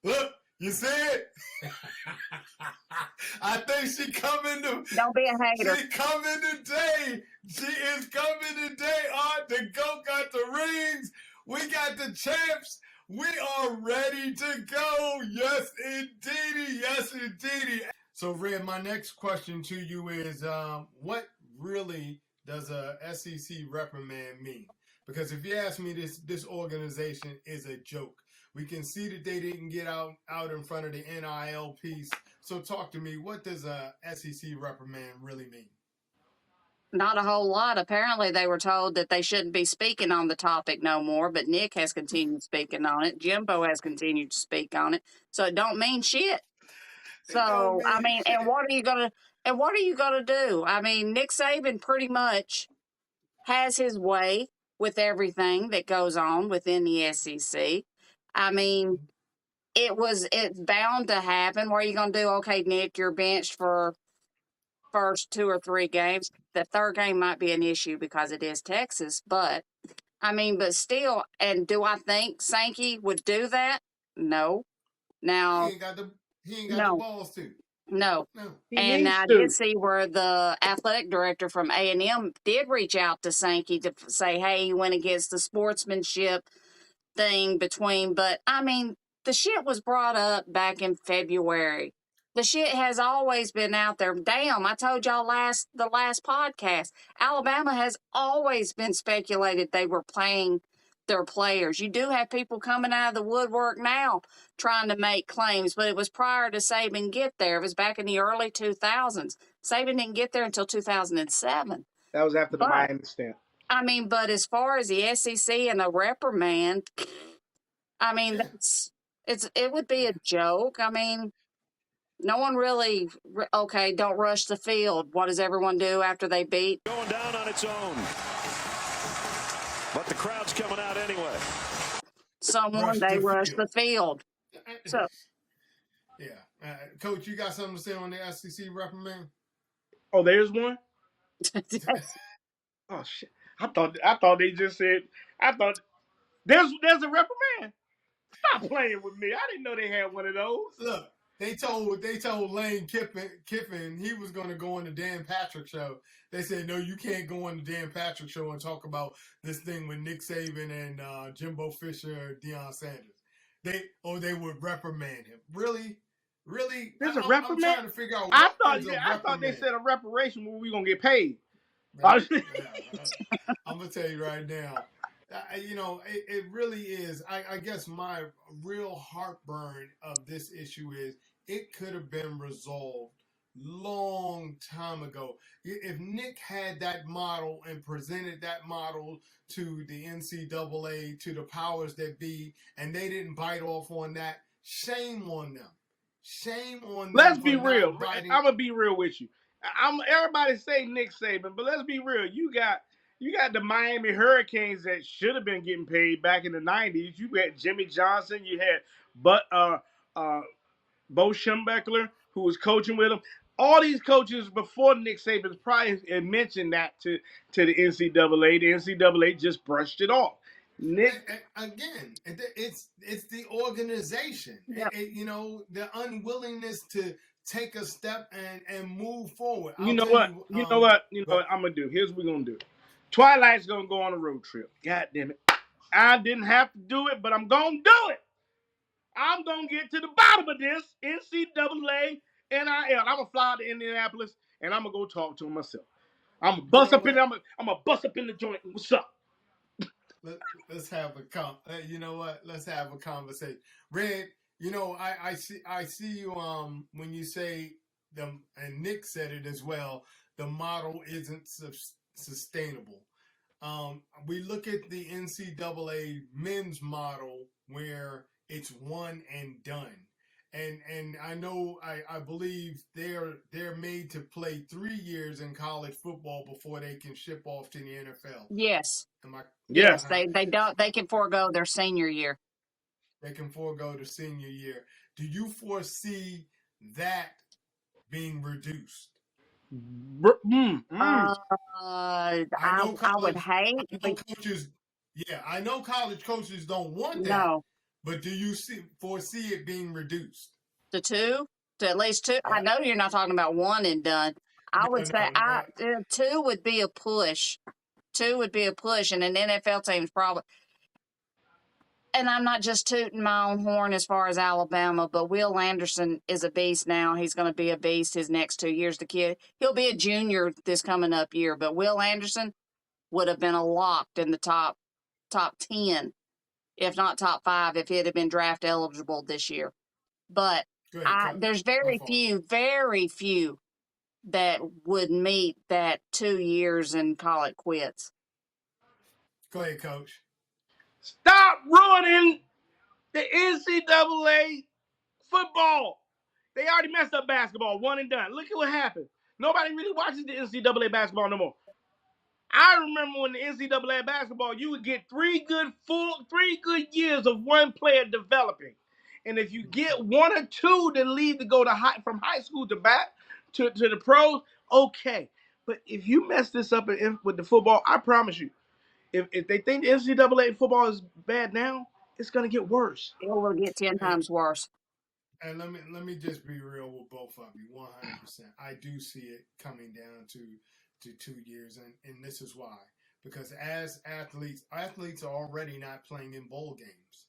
Look, you see it? I think she coming to. Don't be a hater. She coming today. She is coming today. The GOAT got the rings. We got the champs. We are ready to go. Yes, indeedy. Yes, indeedy. So, Red, my next question to you is, what really does a SEC reprimand mean? Because if you ask me, this organization is a joke. We can see that they didn't get out in front of the NIL piece. So talk to me, what does a SEC reprimand really mean? Not a whole lot. Apparently, they were told that they shouldn't be speaking on the topic no more, but Nick has continued speaking on it. Jimbo has continued to speak on it. So it don't mean shit. So, I mean, shit. and what are you gonna do? I mean, Nick Saban pretty much has his way with everything that goes on within the SEC. I mean, it's bound to happen. What are you gonna do? Okay, Nick, you're benched for first 2 or 3 games. The third game might be an issue because it is Texas, but I mean, but still, and do I think Sankey would do that? No. Now, he ain't got the balls to. No. No. And I did see where the athletic director from A&M did reach out to Sankey to say, hey, he went against the sportsmanship thing but I mean, the shit was brought up back in February. The shit has always been out there. Damn, I told y'all the last podcast, Alabama has always been speculated they were playing their players. You do have people coming out of the woodwork now trying to make claims, but it was prior to Saban get there. It was back in the early 2000s. Saban didn't get there until 2007. That was after the Miami stamp. I mean, but as far as the SEC and a reprimand, I mean, it would be a joke. I mean, no one really, okay, don't rush the field. What does everyone do after they beat? Going down on its own. But the crowd's coming out anyway. They rush the field. So, yeah. Coach, you got something to say on the SEC reprimand? Oh, there's one? Oh, shit. I thought they just said, there's a reprimand. Stop playing with me. I didn't know they had one of those. Look, they told Lane Kiffin he was going to go on the Dan Patrick show. They said, no, you can't go on the Dan Patrick show and talk about this thing with Nick Saban and Jimbo Fisher, Deion Sanders. They would reprimand him. Really? There's a reprimand? I'm trying to figure out. I thought they said a reparation where we going to get paid. I'm going to tell you right now. It really is. I guess my real heartburn of this issue is it could have been resolved long time ago. If Nick had that model and presented that model to the NCAA, to the powers that be, and they didn't bite off on that, shame on them. Shame on them. Let's be real. I'm going to be real with you. Everybody say Nick Saban, but let's be real. You got the Miami Hurricanes that should have been getting paid back in the 90s. You had Jimmy Johnson. You had Bo Schembechler, who was coaching with him. All these coaches before Nick Saban probably had mentioned that to the NCAA. The NCAA just brushed it off. Again, it's the organization. Yep. The unwillingness to take a step and move forward. You know what I'm going to do? Here's what we're going to do. Twilight's going to go on a road trip. God damn it. I didn't have to do it, but I'm going to do it. I'm going to get to the bottom of this NCAA NIL. I'm going to fly to Indianapolis, and I'm going to go talk to him myself. I'm going to bust up in the joint. What's up? Let's have Let's have a conversation. Red, I see you when you say them, and Nick said it as well, the model isn't sustainable. We look at the NCAA men's model where it's one and done. And I believe they're made to play 3 years in college football before they can ship off to the NFL. Yes. Yes, they can forego their senior year. They can forego the senior year. Do you foresee that being reduced? I would hate. Coaches, I know college coaches don't want that. No. But do you foresee it being reduced? To 2, to at least 2. I know you're not talking about 1 and done. I would say 2 would be a push. 2 would be a push, and an NFL team's probably. And I'm not just tooting my own horn as far as Alabama, but Will Anderson is a beast now. He's going to be a beast his next 2 years. The kid, he'll be a junior this coming up year, but Will Anderson would have been locked in the top 10, if not top 5, if he'd have been draft eligible this year. But there's very few that would meet that 2 years and call it quits. Go ahead, Coach. Stop ruining the NCAA football. They already messed up basketball, 1 and done. Look at what happened. Nobody really watches the NCAA basketball no more. I remember when the NCAA basketball, you would get 3 good years of one player developing. And if you get 1 or 2 that leave to go to from high school to the pros, okay. But if you mess this up with the football, I promise you, if they think the NCAA football is bad now, it's going to get worse. It will get 10 times worse. And let me just be real with both of you, 100%. I do see it coming down to 2 years, and this is why. Because as athletes are already not playing in bowl games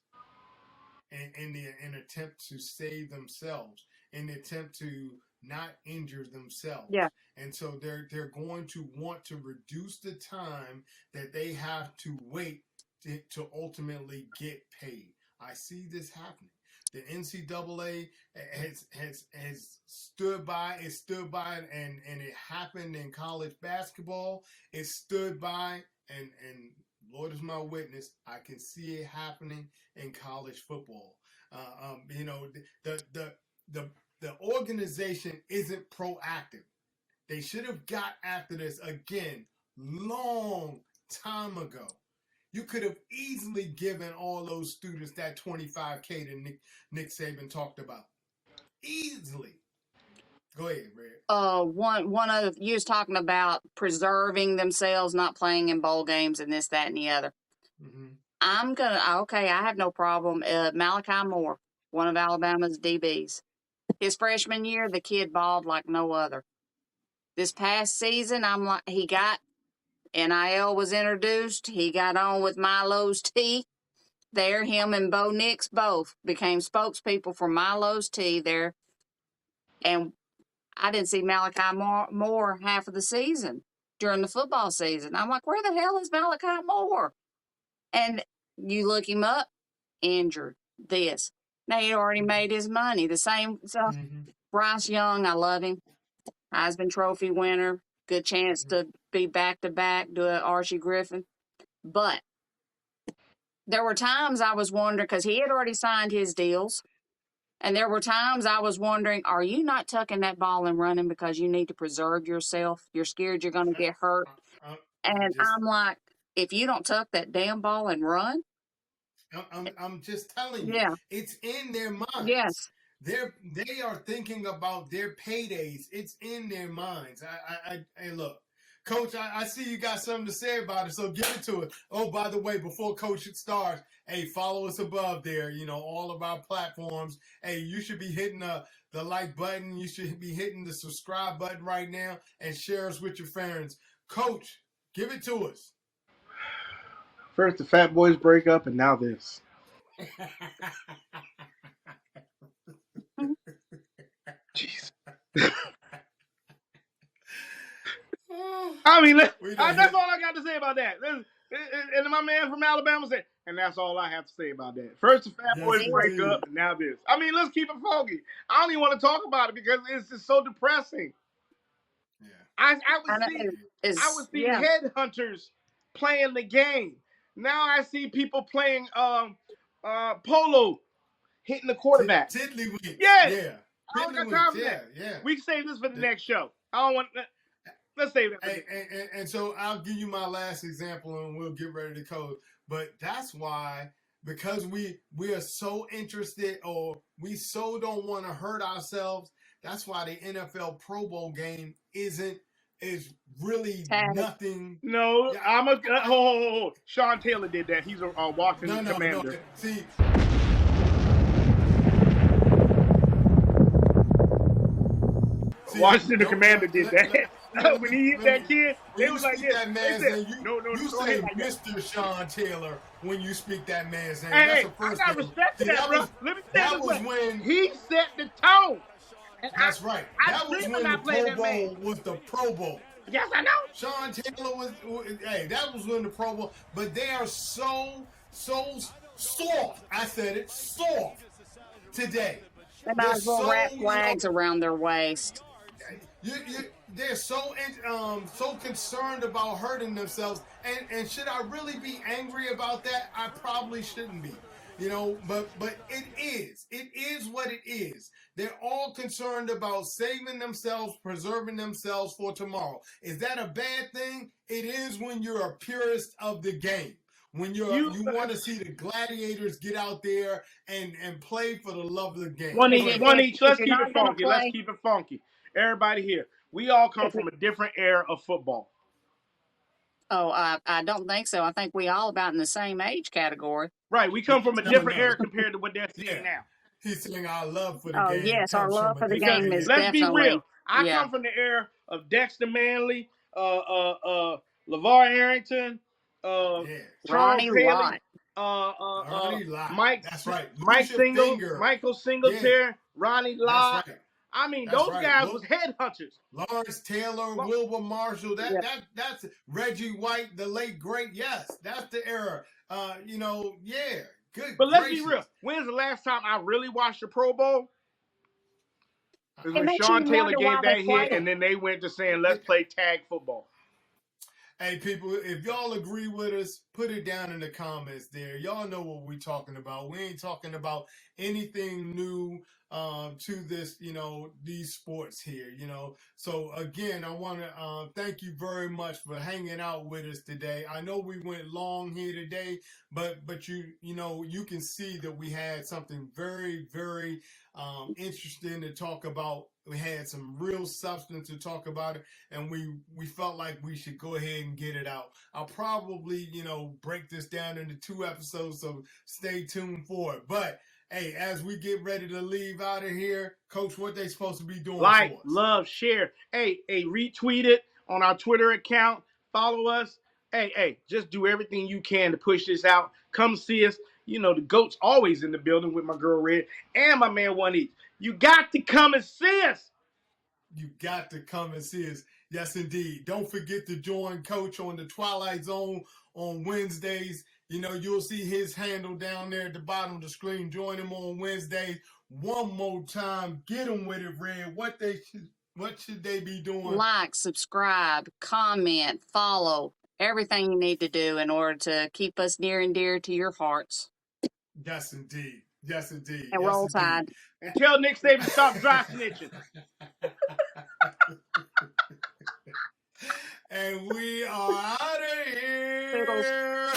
in an attempt to save themselves, in the attempt to not injure themselves. Yeah. And so they're going to want to reduce the time that they have to wait to ultimately get paid. I see this happening. The NCAA has stood by. It stood by, and it happened in college basketball. It stood by, and Lord is my witness, I can see it happening in college football. The organization isn't proactive. They should have got after this again long time ago. You could have easily given all those students that $25K that Nick Saban talked about. Easily. Go ahead, Red. One of you was talking about preserving themselves, not playing in bowl games and this, that, and the other. Mm-hmm. I have no problem. Malachi Moore, one of Alabama's DBs. His freshman year, the kid balled like no other. This past season, he got NIL was introduced. He got on with Milo's Tea. There, him and Bo Nix both became spokespeople for Milo's Tea there. And I didn't see Malachi Moore half of the season during the football season. I'm like, where the hell is Malachi Moore? And you look him up, injured, this. Now, he already made his money. The same, Bryce Young, I love him. Heisman Trophy winner. Good chance to be back-to-back, do an Archie Griffin. But there were times I was wondering, because he had already signed his deals, and there were times I was wondering, are you not tucking that ball and running because you need to preserve yourself? You're scared you're going to get hurt. I'm like, if you don't tuck that damn ball and run. I'm just telling you. Yeah. It's in their minds. Yes. They are thinking about their paydays. It's in their minds. Hey, look, Coach, I see you got something to say about it, so give it to us. Oh, by the way, before Coach starts, hey, follow us above there. All of our platforms. Hey, you should be hitting the like button. You should be hitting the subscribe button right now and share us with your friends. Coach, give it to us. First, the Fat Boys break up, and now this. Jeez. I mean, that's all I got to say about that. And my man from Alabama said, and that's all I have to say about that. First, the Fat Boys break up, and now this. I mean, let's keep it funky. I don't even want to talk about it because it's just so depressing. Yeah. I would see headhunters playing the game. Now I see people playing polo, hitting the quarterback. Tiddlywinks. Yeah. I don't got time for that. Yeah. We can save this for the next show. I don't want. Let's save that. And so I'll give you my last example, and we'll get ready to close. But that's why, because we are so interested, or we so don't want to hurt ourselves. That's why the NFL Pro Bowl game is really nothing. No, I'm hold. Sean Taylor did that. He's a Washington Commander. See. Washington Commander did that. When he hit that kid, when they you was like speak this. that They man's said, name, no, you don't say hit like that. Mr. Sean Taylor when you speak that man's name. Hey, That's hey, the first I got thing. respect for See, that, bro. Let me tell that you was what. when. He set the tone. And That's right. I That was dream when the about playing Pro that man. Bowl was the Pro Bowl. Yes, I know. Sean Taylor was. Hey, that was when the Pro Bowl. But they are so soft. I said it, soft today. They They're might as well so, wrap flags around their waist. you, they're so concerned about hurting themselves. And should I really be angry about that? I probably shouldn't be. But it is what it is. They're all concerned about saving themselves, preserving themselves for tomorrow. Is that a bad thing? It is when you're a purist of the game. When you want to see the gladiators get out there and play for the love of the game. One each. Let's you're keep not it gonna funky. Let's play, keep it funky. Everybody here, we all come from a different era of football. oh, I don't think so. I think we all about in the same age category. Right, we come from a different era compared to what they're seeing now. He's saying our love for the Oh, game. yes, our comes love from for the different game is Let's be definitely. real. I Yeah. come from the era of Dexter Manley, LeVar Arrington, Charles Ronnie Haley, Lott. Ronnie Lott. Mike. That's right. Michael Singletary, Ronnie Lott. That's right. I mean, That's those right. guys was headhunters. Lawrence Taylor, Wilbur Marshall. That's Reggie White, the late great. Yes, that's the era. Yeah. Good. But let's be real. When's the last time I really watched the Pro Bowl? It was when Sean Taylor gave that hit, and then they went to saying, let's play tag football. Hey, people, if y'all agree with us, put it down in the comments there. Y'all know what we're talking about. We ain't talking about anything new to this, these sports here, So, again, I want to thank you very much for hanging out with us today. I know we went long here today, but you can see that we had something very, very interesting to talk about. We had some real substance to talk about it, and we felt like we should go ahead and get it out. I'll probably, break this down into 2 episodes, so stay tuned for it. But hey, as we get ready to leave out of here, Coach, what they supposed to be doing? Like, for us? love, share. Hey, retweet it on our Twitter account. Follow us. Hey, just do everything you can to push this out. Come see us. The GOAT's always in the building with my girl Red and my man OnEach. You got to come and see us. You got to come and see us. Yes, indeed. Don't forget to join Coach on the Twilight Zone on Wednesdays. You'll see his handle down there at the bottom of the screen. Join him on Wednesdays. One more time. Get them with it, Red. What should they be doing? Like, subscribe, comment, follow. Everything you need to do in order to keep us near and dear to your hearts. Yes, indeed. Yes, indeed. And Roll Tide. And tell Nick Saban to stop dry snitching. And we are out of here.